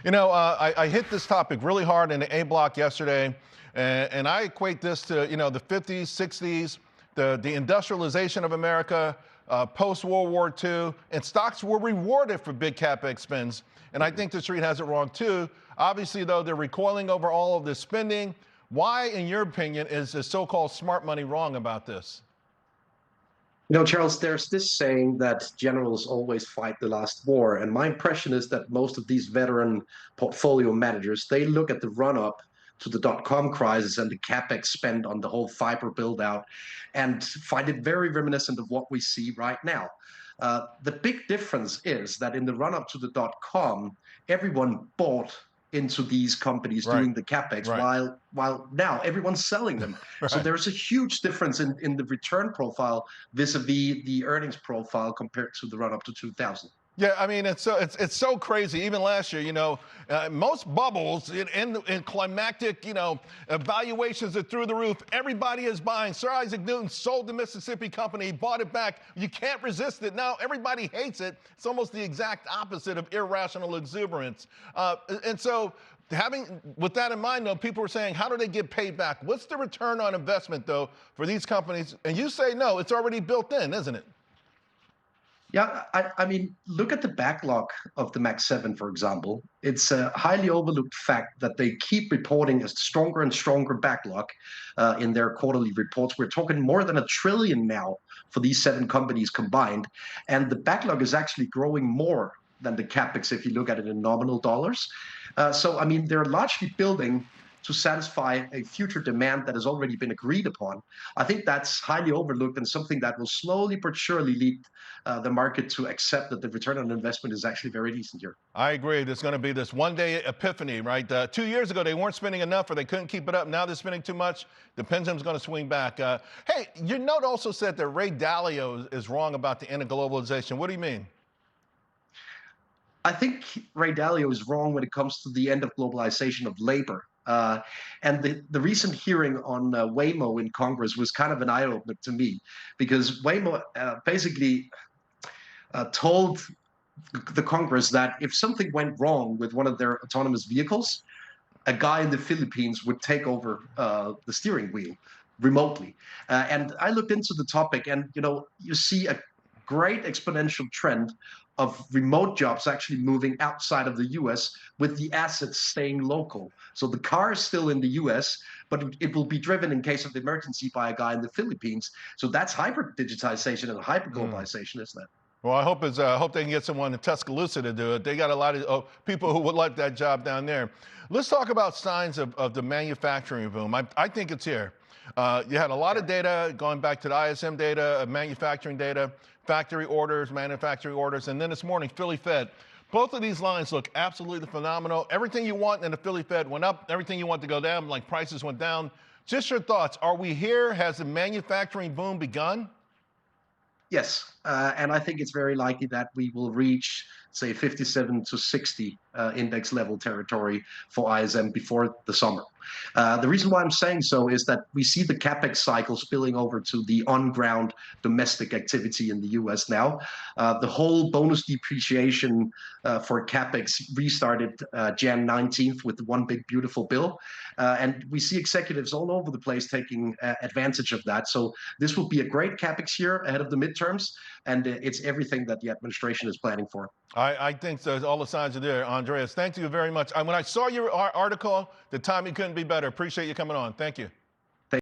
I hit this topic really hard in the A block yesterday, and I equate this to, the 50s, 60s, the industrialization of America, post-World War II, and stocks were rewarded for big capex spends. And I think the street has it wrong too. Obviously, though, they're recoiling over all of this spending. Why, in your opinion, is the so-called smart money wrong about this? Charles, there's this saying that generals always fight the last war. And my impression is that most of these veteran portfolio managers, they look at the run-up to the dot-com crisis and the capex spend on the whole fiber build-out and find it very reminiscent of what we see right now. The big difference is that in the run-up to the dot-com, everyone bought into these companies Right, doing the capex, right, while now everyone's selling them. So right. there's a huge difference in the return profile vis-a-vis the earnings profile compared to the run up to 2000. Yeah, I mean, it's so crazy. Even last year, most bubbles in climactic, evaluations are through the roof. Everybody is buying. Sir Isaac Newton sold the Mississippi company, bought it back. You can't resist it. Now everybody hates it. It's almost the exact opposite of irrational exuberance. And so, with that in mind, though, people are saying, how do they get paid back? What's the return on investment, though, for these companies? And you say, no, it's already built in, isn't it? Yeah, I mean, look at the backlog of the Max 7, for example. It's a highly overlooked fact that they keep reporting a stronger and stronger backlog in their quarterly reports. We're talking more than $1 trillion now for these 7 companies combined. And the backlog is actually growing more than the capex if you look at it in nominal dollars. So, I mean, they're largely building to satisfy a future demand that has already been agreed upon. I think that's highly overlooked and something that will slowly but surely lead the market to accept that the return on investment is actually very decent here. I agree. There's going to be this one-day epiphany, right? 2 years ago, they weren't spending enough or they couldn't keep it up. Now they're spending too much. The pendulum's going to swing back. Hey, your note also said that Ray Dalio is wrong about the end of globalization. What do you mean? I think Ray Dalio is wrong when it comes to the end of globalization of labor. And the recent hearing on Waymo in Congress was kind of an eye-opener to me, because Waymo basically told the Congress that if something went wrong with one of their autonomous vehicles, a guy in the Philippines would take over the steering wheel remotely. And I looked into the topic, and you see a great exponential trend of remote jobs actually moving outside of the US with the assets staying local. So the car is still in the US, but it will be driven in case of emergency by a guy in the Philippines. So that's hyper digitization and hyper globalization, isn't it? Well, I hope they can get someone in Tuscaloosa to do it. They got a lot of people who would like that job down there. Let's talk about signs of the manufacturing boom. I think it's here. You had a lot of data going back to the ISM data, manufacturing data, factory orders, manufacturing orders, and then this morning, Philly Fed. Both of these lines look absolutely phenomenal. Everything you want in the Philly Fed went up. Everything you want to go down, like prices went down. Just your thoughts. Are we here? Has the manufacturing boom begun? Yes, and I think it's very likely that we will reach, say, 57 to 60 index level territory for ISM before the summer. The reason why I'm saying so is that we see the capex cycle spilling over to the on-ground domestic activity in the US now. The whole bonus depreciation for capex restarted Jan 19th with the One Big Beautiful Bill. And we see executives all over the place taking advantage of that. So this will be a great capex year ahead of the midterms, and it's everything that the administration is planning for. I think so. All the signs are there, Andreas. Thank you very much. When I saw your article, the timing couldn't be better. Appreciate you coming on. Thank you.